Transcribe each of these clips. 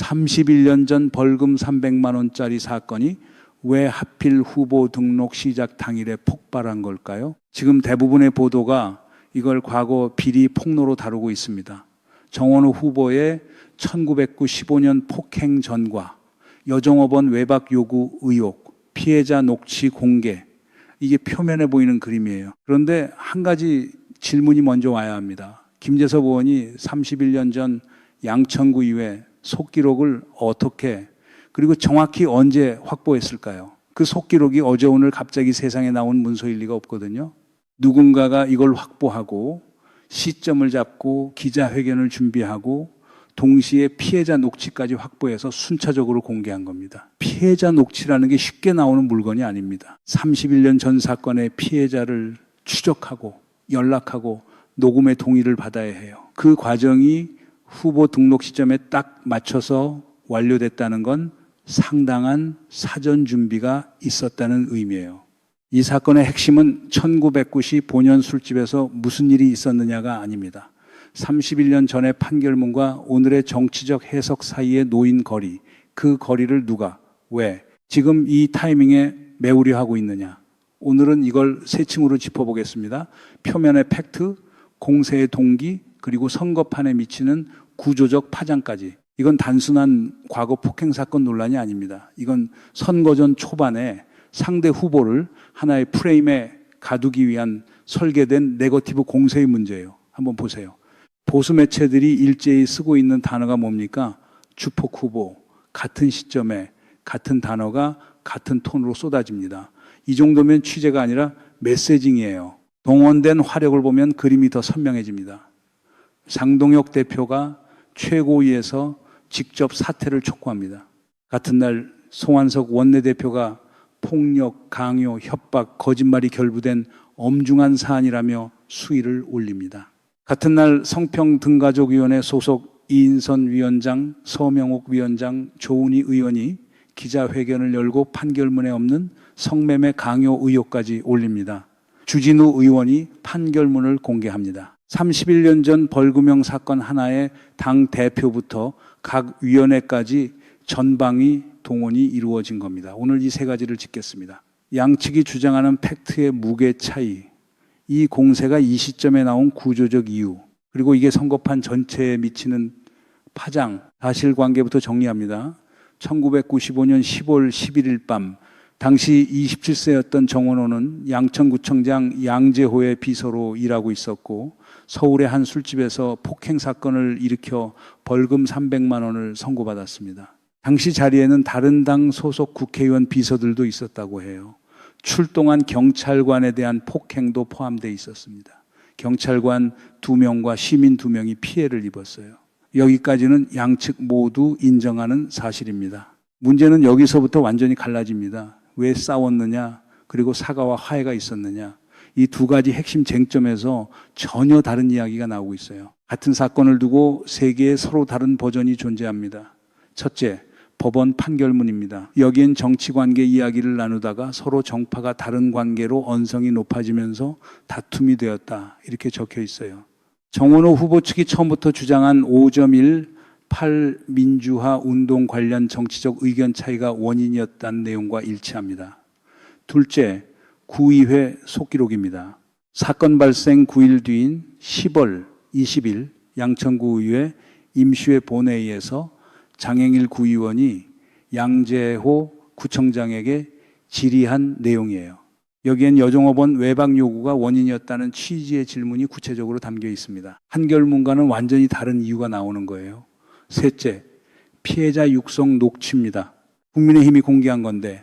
31년 전 벌금 300만 원짜리 사건이 왜 하필 후보 등록 시작 당일에 폭발한 걸까요? 지금 대부분의 보도가 이걸 과거 비리 폭로로 다루고 있습니다. 정원호 후보의 1995년 폭행 전과 여종업원 외박 요구 의혹, 피해자 녹취 공개, 이게 표면에 보이는 그림이에요. 그런데 한 가지 질문이 먼저 와야 합니다. 김재섭 의원이 31년 전 양천구 의회 속기록을 어떻게 그리고 정확히 언제 확보했을까요? 그 속기록이 어제 오늘 갑자기 세상에 나온 문서일 리가 없거든요. 누군가가 이걸 확보하고 시점을 잡고 기자회견을 준비하고 동시에 피해자 녹취까지 확보해서 순차적으로 공개한 겁니다. 피해자 녹취라는 게 쉽게 나오는 물건이 아닙니다. 31년 전 사건의 피해자를 추적하고 연락하고 녹음의 동의를 받아야 해요. 그 과정이 후보 등록 시점에 딱 맞춰서 완료됐다는 건 상당한 사전 준비가 있었다는 의미예요. 이 사건의 핵심은 1990 본연 술집에서 무슨 일이 있었느냐가 아닙니다. 31년 전의 판결문과 오늘의 정치적 해석 사이에 놓인 거리, 그 거리를 누가, 왜, 지금 이 타이밍에 메우려 하고 있느냐. 오늘은 이걸 세 층으로 짚어보겠습니다. 표면의 팩트, 공세의 동기, 그리고 선거판에 미치는 구조적 파장까지. 이건 단순한 과거 폭행 사건 논란이 아닙니다. 이건 선거 전 초반에 상대 후보를 하나의 프레임에 가두기 위한 설계된 네거티브 공세의 문제예요. 한번 보세요. 보수 매체들이 일제히 쓰고 있는 단어가 뭡니까? 주폭 후보, 같은 시점에 같은 단어가 같은 톤으로 쏟아집니다. 이 정도면 취재가 아니라 메시징이에요. 동원된 화력을 보면 그림이 더 선명해집니다. 장동혁 대표가 최고위에서 직접 사퇴를 촉구합니다. 같은 날 송환석 원내대표가 폭력, 강요, 협박, 거짓말이 결부된 엄중한 사안이라며 수위를 올립니다. 같은 날 성평등가족위원회 소속 이인선 위원장, 서명옥 위원장, 조은희 의원이 기자회견을 열고 판결문에 없는 성매매 강요 의혹까지 올립니다. 주진우 의원이 판결문을 공개합니다. 31년 전 벌금형 사건 하나의 당 대표부터 각 위원회까지 전방위 동원이 이루어진 겁니다. 오늘 이 세 가지를 짚겠습니다. 양측이 주장하는 팩트의 무게 차이, 이 공세가 이 시점에 나온 구조적 이유, 그리고 이게 선거판 전체에 미치는 파장, 사실관계부터 정리합니다. 1995년 10월 11일 밤 당시 27세였던 정원호는 양천구청장 양재호의 비서로 일하고 있었고 서울의 한 술집에서 폭행 사건을 일으켜 벌금 300만 원을 선고받았습니다. 당시 자리에는 다른 당 소속 국회의원 비서들도 있었다고 해요. 출동한 경찰관에 대한 폭행도 포함되어 있었습니다. 경찰관 2명과 시민 2명이 피해를 입었어요. 여기까지는 양측 모두 인정하는 사실입니다. 문제는 여기서부터 완전히 갈라집니다. 왜 싸웠느냐, 그리고 사과와 화해가 있었느냐. 이 두 가지 핵심 쟁점에서 전혀 다른 이야기가 나오고 있어요. 같은 사건을 두고 세 개의 서로 다른 버전이 존재합니다. 첫째, 법원 판결문입니다. 여기엔 정치관계 이야기를 나누다가 서로 정파가 다른 관계로 언성이 높아지면서 다툼이 되었다. 이렇게 적혀 있어요. 정원호 후보 측이 처음부터 주장한 5.1 8민주화 운동 관련 정치적 의견 차이가 원인이었다는 내용과 일치합니다. 둘째, 구의회 속기록입니다. 사건 발생 9일 뒤인 10월 20일 양천구의회 임시회 본회의에서 장행일 구의원이 양재호 구청장에게 질의한 내용이에요. 여기엔 여종업원 외박 요구가 원인이었다는 취지의 질문이 구체적으로 담겨 있습니다. 판결문과는 완전히 다른 이유가 나오는 거예요. 셋째, 피해자 육성 녹취입니다. 국민의힘이 공개한 건데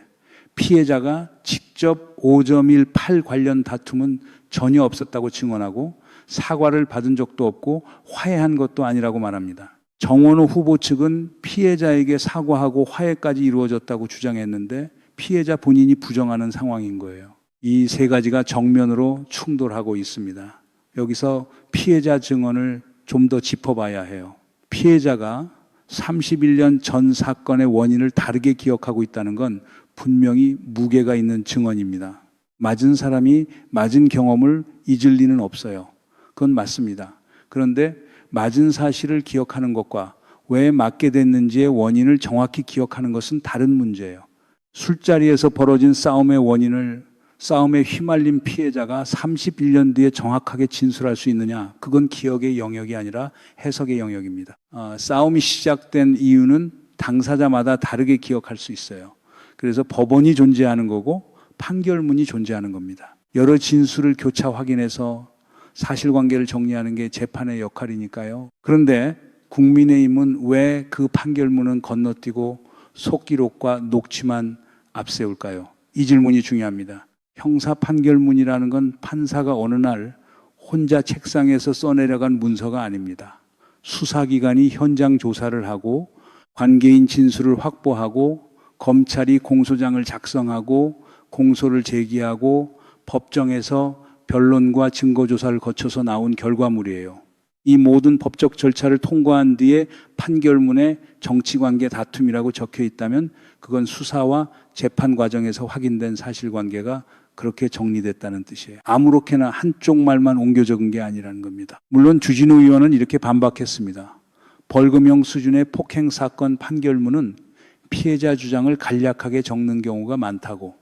피해자가 직접 5.18 관련 다툼은 전혀 없었다고 증언하고 사과를 받은 적도 없고 화해한 것도 아니라고 말합니다. 정원호 후보 측은 피해자에게 사과하고 화해까지 이루어졌다고 주장했는데 피해자 본인이 부정하는 상황인 거예요. 이 세 가지가 정면으로 충돌하고 있습니다. 여기서 피해자 증언을 좀 더 짚어봐야 해요. 피해자가 31년 전 사건의 원인을 다르게 기억하고 있다는 건 분명히 무게가 있는 증언입니다. 맞은 사람이 맞은 경험을 잊을 리는 없어요. 그건 맞습니다. 그런데 맞은 사실을 기억하는 것과 왜 맞게 됐는지의 원인을 정확히 기억하는 것은 다른 문제예요. 술자리에서 벌어진 싸움의 원인을 싸움에 휘말린 피해자가 31년 뒤에 정확하게 진술할 수 있느냐? 그건 기억의 영역이 아니라 해석의 영역입니다. 싸움이 시작된 이유는 당사자마다 다르게 기억할 수 있어요. 그래서 법원이 존재하는 거고 판결문이 존재하는 겁니다. 여러 진술을 교차 확인해서 사실관계를 정리하는 게 재판의 역할이니까요. 그런데 국민의힘은 왜 그 판결문은 건너뛰고 속기록과 녹취만 앞세울까요? 이 질문이 중요합니다. 형사 판결문이라는 건 판사가 어느 날 혼자 책상에서 써내려간 문서가 아닙니다. 수사기관이 현장 조사를 하고 관계인 진술을 확보하고 검찰이 공소장을 작성하고 공소를 제기하고 법정에서 변론과 증거조사를 거쳐서 나온 결과물이에요. 이 모든 법적 절차를 통과한 뒤에 판결문에 정치관계 다툼이라고 적혀 있다면 그건 수사와 재판 과정에서 확인된 사실관계가 그렇게 정리됐다는 뜻이에요. 아무렇게나 한쪽 말만 옮겨 적은 게 아니라는 겁니다. 물론 주진우 의원은 이렇게 반박했습니다. 벌금형 수준의 폭행 사건 판결문은 피해자 주장을 간략하게 적는 경우가 많다고,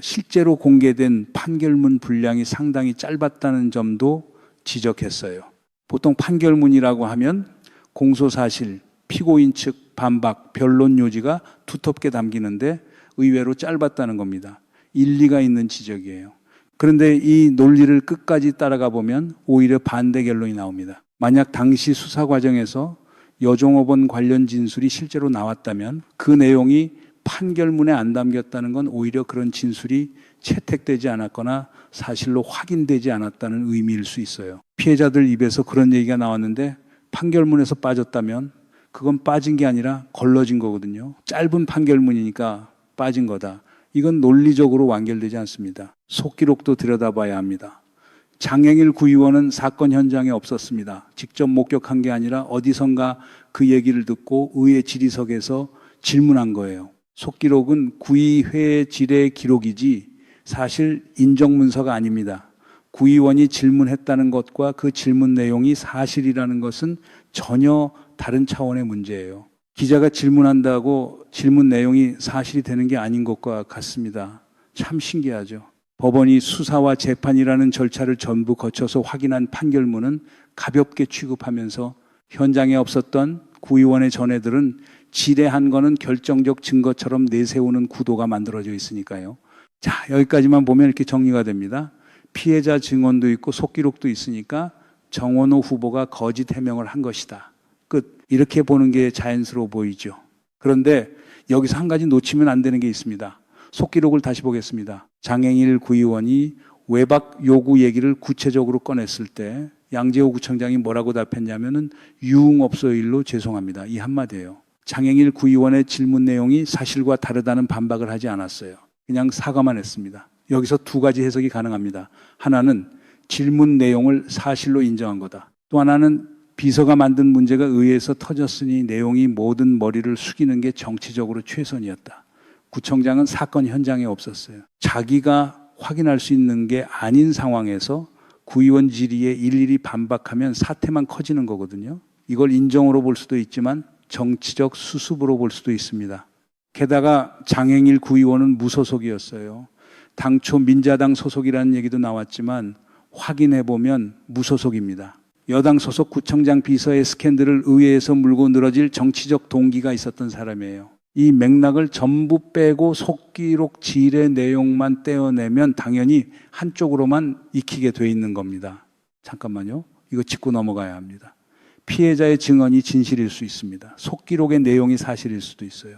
실제로 공개된 판결문 분량이 상당히 짧았다는 점도 지적했어요. 보통 판결문이라고 하면 공소사실, 피고인 측 반박, 변론 요지가 두텁게 담기는데 의외로 짧았다는 겁니다. 일리가 있는 지적이에요. 그런데 이 논리를 끝까지 따라가 보면 오히려 반대 결론이 나옵니다. 만약 당시 수사 과정에서 여종업원 관련 진술이 실제로 나왔다면 그 내용이 판결문에 안 담겼다는 건 오히려 그런 진술이 채택되지 않았거나 사실로 확인되지 않았다는 의미일 수 있어요. 피해자들 입에서 그런 얘기가 나왔는데 판결문에서 빠졌다면 그건 빠진 게 아니라 걸러진 거거든요. 짧은 판결문이니까 빠진 거다. 이건 논리적으로 완결되지 않습니다. 속기록도 들여다봐야 합니다. 장행일 구의원은 사건 현장에 없었습니다. 직접 목격한 게 아니라 어디선가 그 얘기를 듣고 의회 질의석에서 질문한 거예요. 속기록은 구의회 질의 기록이지 사실 인정문서가 아닙니다. 구의원이 질문했다는 것과 그 질문 내용이 사실이라는 것은 전혀 다른 차원의 문제예요. 기자가 질문한다고 질문 내용이 사실이 되는 게 아닌 것과 같습니다. 참 신기하죠. 법원이 수사와 재판이라는 절차를 전부 거쳐서 확인한 판결문은 가볍게 취급하면서 현장에 없었던 구의원의 전해들은 지레한 거는 결정적 증거처럼 내세우는 구도가 만들어져 있으니까요. 자, 여기까지만 보면 이렇게 정리가 됩니다. 피해자 증언도 있고 속기록도 있으니까 정원호 후보가 거짓 해명을 한 것이다. 끝. 이렇게 보는 게 자연스러워 보이죠. 그런데 여기서 한 가지 놓치면 안 되는 게 있습니다. 속기록을 다시 보겠습니다. 장행일 구의원이 외박 요구 얘기를 구체적으로 꺼냈을 때 양재호 구청장이 뭐라고 답했냐면은 유흥업소일로 죄송합니다. 이 한마디예요. 장행일 구의원의 질문 내용이 사실과 다르다는 반박을 하지 않았어요. 그냥 사과만 했습니다. 여기서 두 가지 해석이 가능합니다. 하나는 질문 내용을 사실로 인정한 거다. 또 하나는 비서가 만든 문제가 의회에서 터졌으니 내용이 모든 머리를 숙이는 게 정치적으로 최선이었다. 구청장은 사건 현장에 없었어요. 자기가 확인할 수 있는 게 아닌 상황에서 구의원 질의에 일일이 반박하면 사태만 커지는 거거든요. 이걸 인정으로 볼 수도 있지만 정치적 수습으로 볼 수도 있습니다. 게다가 장행일 구의원은 무소속이었어요. 당초 민자당 소속이라는 얘기도 나왔지만 확인해보면 무소속입니다. 여당 소속 구청장 비서의 스캔들을 의회에서 물고 늘어질 정치적 동기가 있었던 사람이에요. 이 맥락을 전부 빼고 속기록 질의 내용만 떼어내면 당연히 한쪽으로만 익히게 돼 있는 겁니다. 잠깐만요. 이거 짚고 넘어가야 합니다. 피해자의 증언이 진실일 수 있습니다. 속기록의 내용이 사실일 수도 있어요.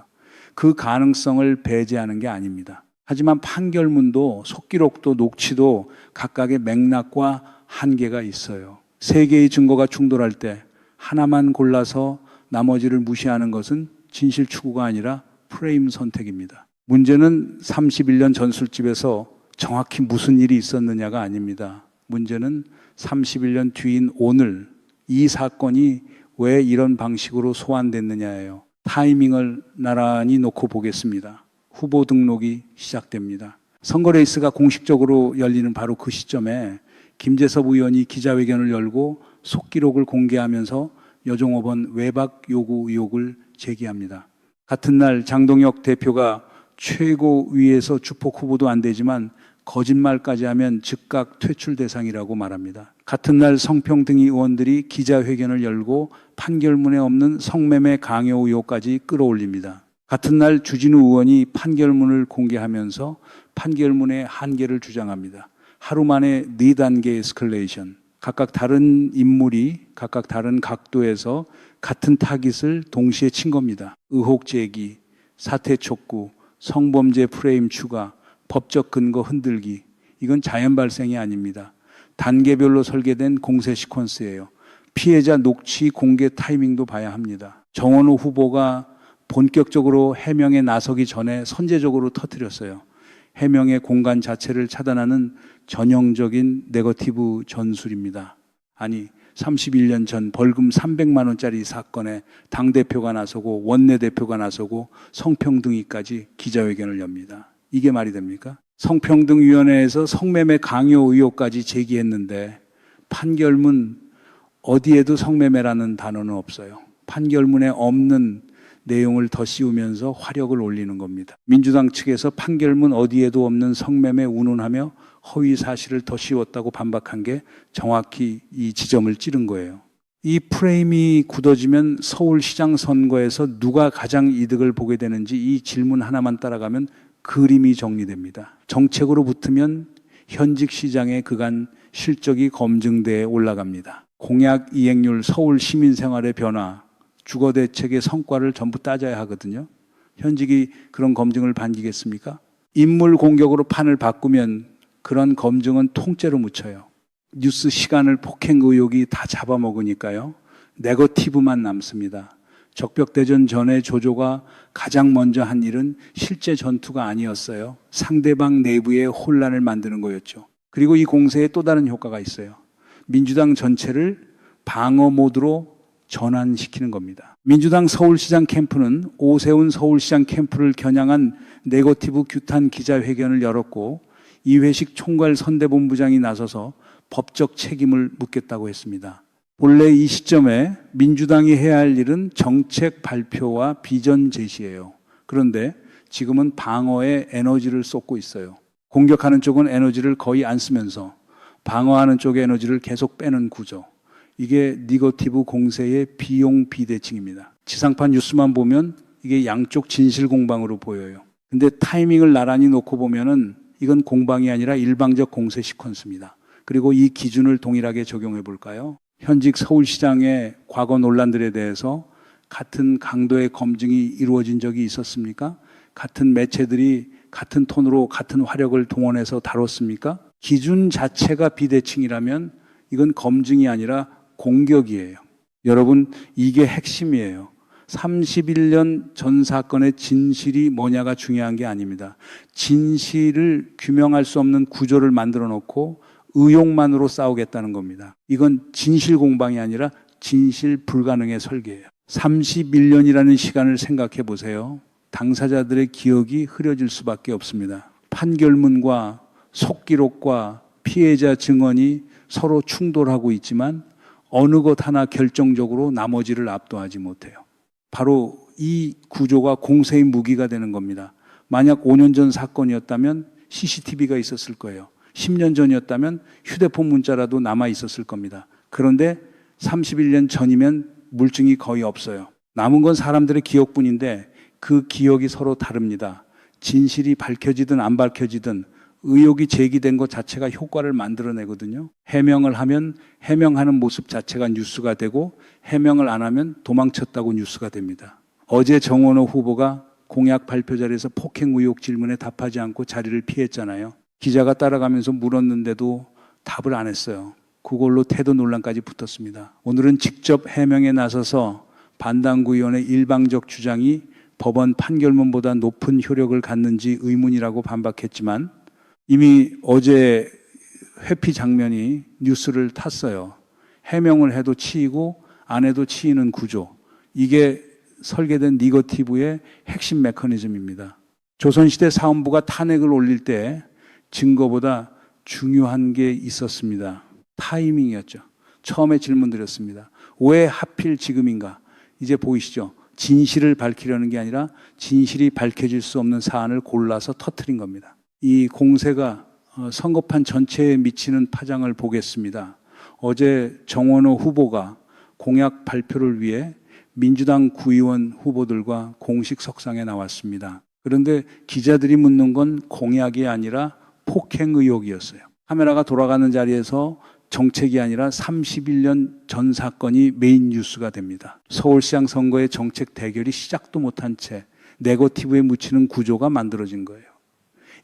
그 가능성을 배제하는 게 아닙니다. 하지만 판결문도 속기록도 녹취도 각각의 맥락과 한계가 있어요. 세 개의 증거가 충돌할 때 하나만 골라서 나머지를 무시하는 것은 진실 추구가 아니라 프레임 선택입니다. 문제는 31년 전술집에서 정확히 무슨 일이 있었느냐가 아닙니다. 문제는 31년 뒤인 오늘 이 사건이 왜 이런 방식으로 소환됐느냐예요. 타이밍을 나란히 놓고 보겠습니다. 후보 등록이 시작됩니다. 선거 레이스가 공식적으로 열리는 바로 그 시점에 김재섭 의원이 기자회견을 열고 속기록을 공개하면서 여종업원 외박 요구 의혹을 제기합니다. 같은 날 장동혁 대표가 최고위에서 주폭 후보도 안 되지만 거짓말까지 하면 즉각 퇴출 대상이라고 말합니다. 같은 날 성평등 의원들이 기자회견을 열고 판결문에 없는 성매매 강요 의혹까지 끌어올립니다. 같은 날 주진우 의원이 판결문을 공개하면서 판결문의 한계를 주장합니다. 하루 만에 4단계 에스컬레이션. 각각 다른 인물이 각각 다른 각도에서 같은 타깃을 동시에 친 겁니다. 의혹 제기, 사퇴 촉구, 성범죄 프레임 추가, 법적 근거 흔들기. 이건 자연 발생이 아닙니다. 단계별로 설계된 공세 시퀀스예요. 피해자 녹취 공개 타이밍도 봐야 합니다. 정원호 후보가 본격적으로 해명에 나서기 전에 선제적으로 터뜨렸어요. 해명의 공간 자체를 차단하는 전형적인 네거티브 전술입니다. 아니 31년 전 벌금 300만 원짜리 사건에 당대표가 나서고 원내대표가 나서고 성평등위까지 기자회견을 엽니다. 이게 말이 됩니까? 성평등위원회에서 성매매 강요 의혹까지 제기했는데 판결문 어디에도 성매매라는 단어는 없어요. 판결문에 없는 내용을 더 씌우면서 화력을 올리는 겁니다. 민주당 측에서 판결문 어디에도 없는 성매매 운운하며 허위 사실을 더 씌웠다고 반박한 게 정확히 이 지점을 찌른 거예요. 이 프레임이 굳어지면 서울시장 선거에서 누가 가장 이득을 보게 되는지 이 질문 하나만 따라가면 그림이 정리됩니다. 정책으로 붙으면 현직 시장의 그간 실적이 검증대에 올라갑니다. 공약 이행률, 서울 시민 생활의 변화, 주거대책의 성과를 전부 따져야 하거든요. 현직이 그런 검증을 반기겠습니까? 인물 공격으로 판을 바꾸면 그런 검증은 통째로 묻혀요. 뉴스 시간을 폭행 의혹이 다 잡아먹으니까요. 네거티브만 남습니다. 적벽대전 전에 조조가 가장 먼저 한 일은 실제 전투가 아니었어요. 상대방 내부에 혼란을 만드는 거였죠. 그리고 이 공세에 또 다른 효과가 있어요. 민주당 전체를 방어 모드로 전환시키는 겁니다. 민주당 서울시장 캠프는 오세훈 서울시장 캠프를 겨냥한 네거티브 규탄 기자회견을 열었고 이회식 총괄 선대본부장이 나서서 법적 책임을 묻겠다고 했습니다. 본래 이 시점에 민주당이 해야 할 일은 정책 발표와 비전 제시예요. 그런데 지금은 방어에 에너지를 쏟고 있어요. 공격하는 쪽은 에너지를 거의 안 쓰면서 방어하는 쪽의 에너지를 계속 빼는 구조. 이게 네거티브 공세의 비용 비대칭입니다. 지상파 뉴스만 보면 이게 양쪽 진실 공방으로 보여요. 근데 타이밍을 나란히 놓고 보면은 이건 공방이 아니라 일방적 공세 시퀀스입니다. 그리고 이 기준을 동일하게 적용해 볼까요? 현직 서울시장의 과거 논란들에 대해서 같은 강도의 검증이 이루어진 적이 있었습니까? 같은 매체들이 같은 톤으로 같은 화력을 동원해서 다뤘습니까? 기준 자체가 비대칭이라면 이건 검증이 아니라 공격이에요. 여러분, 이게 핵심이에요. 31년 전 사건의 진실이 뭐냐가 중요한 게 아닙니다. 진실을 규명할 수 없는 구조를 만들어 놓고 의혹만으로 싸우겠다는 겁니다. 이건 진실 공방이 아니라 진실 불가능의 설계예요. 31년이라는 시간을 생각해 보세요. 당사자들의 기억이 흐려질 수밖에 없습니다. 판결문과 속기록과 피해자 증언이 서로 충돌하고 있지만 어느 것 하나 결정적으로 나머지를 압도하지 못해요. 바로 이 구조가 공세의 무기가 되는 겁니다. 만약 5년 전 사건이었다면 CCTV가 있었을 거예요. 10년 전이었다면 휴대폰 문자라도 남아 있었을 겁니다. 그런데 31년 전이면 물증이 거의 없어요. 남은 건 사람들의 기억뿐인데 그 기억이 서로 다릅니다. 진실이 밝혀지든 안 밝혀지든 의혹이 제기된 것 자체가 효과를 만들어내거든요. 해명을 하면 해명하는 모습 자체가 뉴스가 되고 해명을 안 하면 도망쳤다고 뉴스가 됩니다. 어제 정원호 후보가 공약 발표 자리에서 폭행 의혹 질문에 답하지 않고 자리를 피했잖아요. 기자가 따라가면서 물었는데도 답을 안 했어요. 그걸로 태도 논란까지 붙었습니다. 오늘은 직접 해명에 나서서 반당구위원회 일방적 주장이 법원 판결문보다 높은 효력을 갖는지 의문이라고 반박했지만 이미 어제 회피 장면이 뉴스를 탔어요. 해명을 해도 치이고 안 해도 치이는 구조. 이게 설계된 네거티브의 핵심 메커니즘입니다. 조선시대 사헌부가 탄핵을 올릴 때 증거보다 중요한 게 있었습니다. 타이밍이었죠. 처음에 질문 드렸습니다. 왜 하필 지금인가? 이제 보이시죠? 진실을 밝히려는 게 아니라 진실이 밝혀질 수 없는 사안을 골라서 터뜨린 겁니다. 이 공세가 선거판 전체에 미치는 파장을 보겠습니다. 어제 정원호 후보가 공약 발표를 위해 민주당 구의원 후보들과 공식 석상에 나왔습니다. 그런데 기자들이 묻는 건 공약이 아니라 폭행 의혹이었어요. 카메라가 돌아가는 자리에서 정책이 아니라 31년 전 사건이 메인 뉴스가 됩니다. 서울시장 선거의 정책 대결이 시작도 못한 채 네거티브에 묻히는 구조가 만들어진 거예요.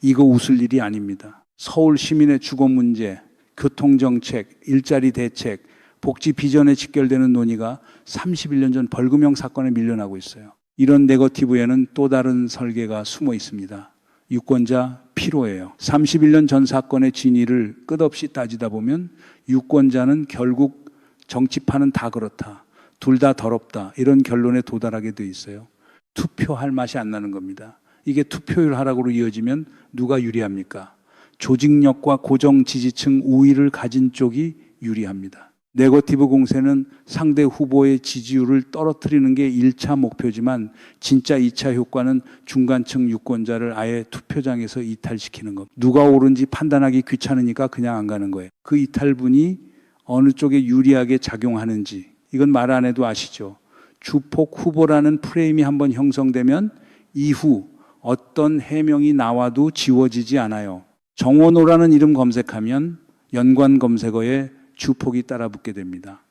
이거 웃을 일이 아닙니다. 서울 시민의 주거 문제, 교통정책, 일자리 대책, 복지 비전에 직결되는 논의가 31년 전 벌금형 사건에 밀려나고 있어요. 이런 네거티브에는 또 다른 설계가 숨어 있습니다. 유권자 피로예요. 31년 전 사건의 진위를 끝없이 따지다 보면 유권자는 결국 정치판은 다 그렇다. 둘 다 더럽다. 이런 결론에 도달하게 돼 있어요. 투표할 맛이 안 나는 겁니다. 이게 투표율 하락으로 이어지면 누가 유리합니까? 조직력과 고정 지지층 우위를 가진 쪽이 유리합니다. 네거티브 공세는 상대 후보의 지지율을 떨어뜨리는 게 1차 목표지만 진짜 2차 효과는 중간층 유권자를 아예 투표장에서 이탈시키는 것. 누가 옳은지 판단하기 귀찮으니까 그냥 안 가는 거예요. 그 이탈분이 어느 쪽에 유리하게 작용하는지 이건 말 안 해도 아시죠. 주폭 후보라는 프레임이 한번 형성되면 이후 어떤 해명이 나와도 지워지지 않아요. 정원호라는 이름 검색하면 연관 검색어에 주폭이 따라붙게 됩니다.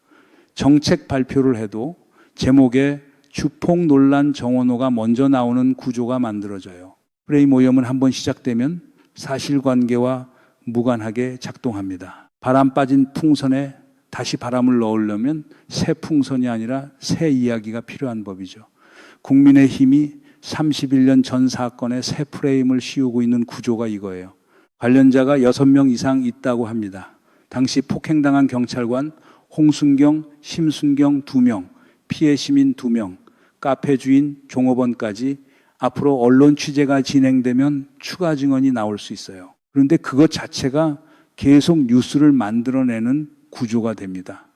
정책 발표를 해도 제목에 주폭 논란 정원호가 먼저 나오는 구조가 만들어져요. 프레임 오염은 한번 시작되면 사실관계와 무관하게 작동합니다. 바람 빠진 풍선에 다시 바람을 넣으려면 새 풍선이 아니라 새 이야기가 필요한 법이죠. 국민의힘이 31년 전 사건에 새 프레임을 씌우고 있는 구조가 이거예요. 관련자가 6명 이상 있다고 합니다. 당시 폭행당한 경찰관 홍순경, 심순경 2명, 피해 시민 2명, 카페 주인 종업원까지 앞으로 언론 취재가 진행되면 추가 증언이 나올 수 있어요. 그런데 그것 자체가 계속 뉴스를 만들어내는 구조가 됩니다.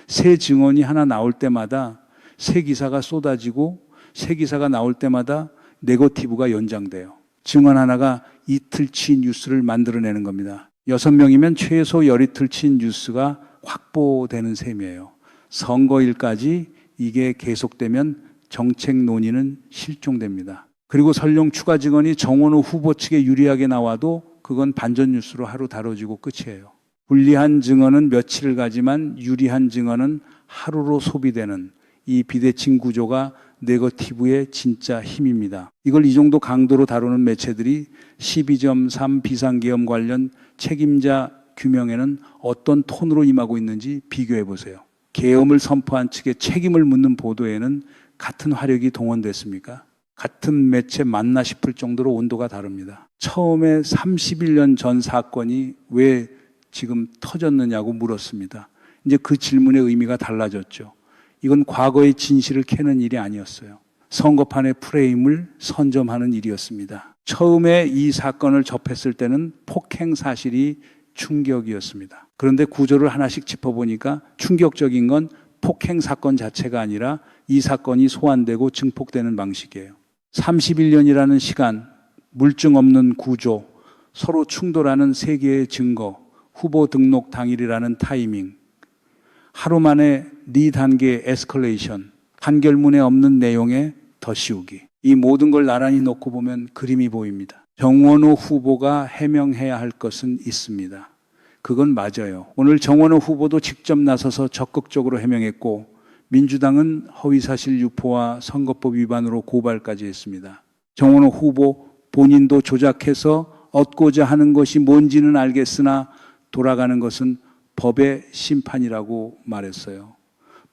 새 증언이 하나 나올 때마다 새 기사가 쏟아지고 새 기사가 나올 때마다 네거티브가 연장돼요. 증언 하나가 이틀치 뉴스를 만들어내는 겁니다. 6명이면 최소 열이틀치 뉴스가 확보되는 셈이에요. 선거일까지 이게 계속되면 정책 논의는 실종됩니다. 그리고 설령 추가 증언이 정원호 후보 측에 유리하게 나와도 그건 반전 뉴스로 하루 다뤄지고 끝이에요. 불리한 증언은 며칠을 가지만 유리한 증언은 하루로 소비되는 이 비대칭 구조가 네거티브의 진짜 힘입니다. 이걸 이 정도 강도로 다루는 매체들이 12.3 비상계엄 관련 책임자 규명에는 어떤 톤으로 임하고 있는지 비교해 보세요. 계엄을 선포한 측의 책임을 묻는 보도에는 같은 화력이 동원됐습니까? 같은 매체 맞나 싶을 정도로 온도가 다릅니다. 처음에 31년 전 사건이 왜 지금 터졌느냐고 물었습니다. 이제 그 질문의 의미가 달라졌죠. 이건 과거의 진실을 캐는 일이 아니었어요. 선거판의 프레임을 선점하는 일이었습니다. 처음에 이 사건을 접했을 때는 폭행 사실이 충격이었습니다. 그런데 구조를 하나씩 짚어보니까 충격적인 건 폭행 사건 자체가 아니라 이 사건이 소환되고 증폭되는 방식이에요. 31년이라는 시간, 물증 없는 구조, 서로 충돌하는 세 개의 증거, 후보 등록 당일이라는 타이밍, 하루 만에 네 단계의 에스컬레이션, 판결문에 없는 내용에 더 씌우기. 이 모든 걸 나란히 놓고 보면 그림이 보입니다. 정원호 후보가 해명해야 할 것은 있습니다. 그건 맞아요. 오늘 정원호 후보도 직접 나서서 적극적으로 해명했고 민주당은 허위사실 유포와 선거법 위반으로 고발까지 했습니다. 정원호 후보 본인도 조작해서 얻고자 하는 것이 뭔지는 알겠으나 돌아가는 것은 법의 심판이라고 말했어요.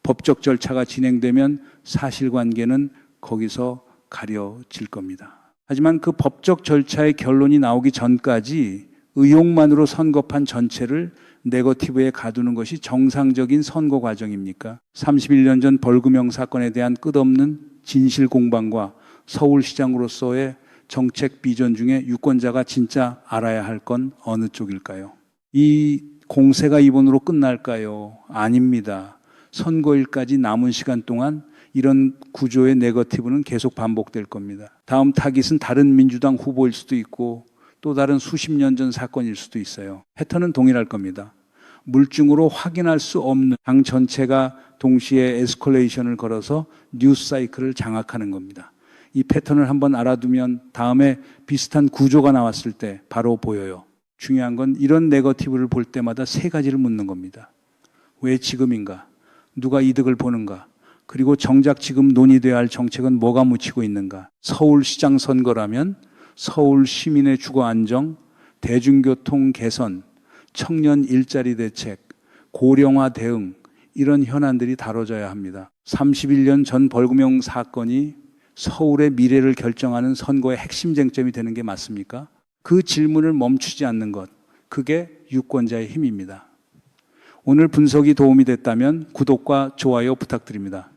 법적 절차가 진행되면 사실관계는 거기서 가려질 겁니다. 하지만 그 법적 절차의 결론이 나오기 전까지 의혹만으로 선거판 전체를 네거티브에 가두는 것이 정상적인 선거 과정입니까? 31년 전 벌금형 사건에 대한 끝없는 진실 공방과 서울시장으로서의 정책 비전 중에 유권자가 진짜 알아야 할 건 어느 쪽일까요? 이 공세가 이번으로 끝날까요? 아닙니다. 선거일까지 남은 시간 동안 이런 구조의 네거티브는 계속 반복될 겁니다. 다음 타깃은 다른 민주당 후보일 수도 있고 또 다른 수십 년 전 사건일 수도 있어요. 패턴은 동일할 겁니다. 물증으로 확인할 수 없는 당 전체가 동시에 에스컬레이션을 걸어서 뉴스 사이클을 장악하는 겁니다. 이 패턴을 한번 알아두면 다음에 비슷한 구조가 나왔을 때 바로 보여요. 중요한 건 이런 네거티브를 볼 때마다 세 가지를 묻는 겁니다. 왜 지금인가? 누가 이득을 보는가? 그리고 정작 지금 논의돼야 할 정책은 뭐가 묻히고 있는가? 서울시장 선거라면 서울 시민의 주거 안정, 대중교통 개선, 청년 일자리 대책, 고령화 대응 이런 현안들이 다뤄져야 합니다. 31년 전 벌금형 사건이 서울의 미래를 결정하는 선거의 핵심 쟁점이 되는 게 맞습니까? 그 질문을 멈추지 않는 것, 그게 유권자의 힘입니다. 오늘 분석이 도움이 됐다면 구독과 좋아요 부탁드립니다.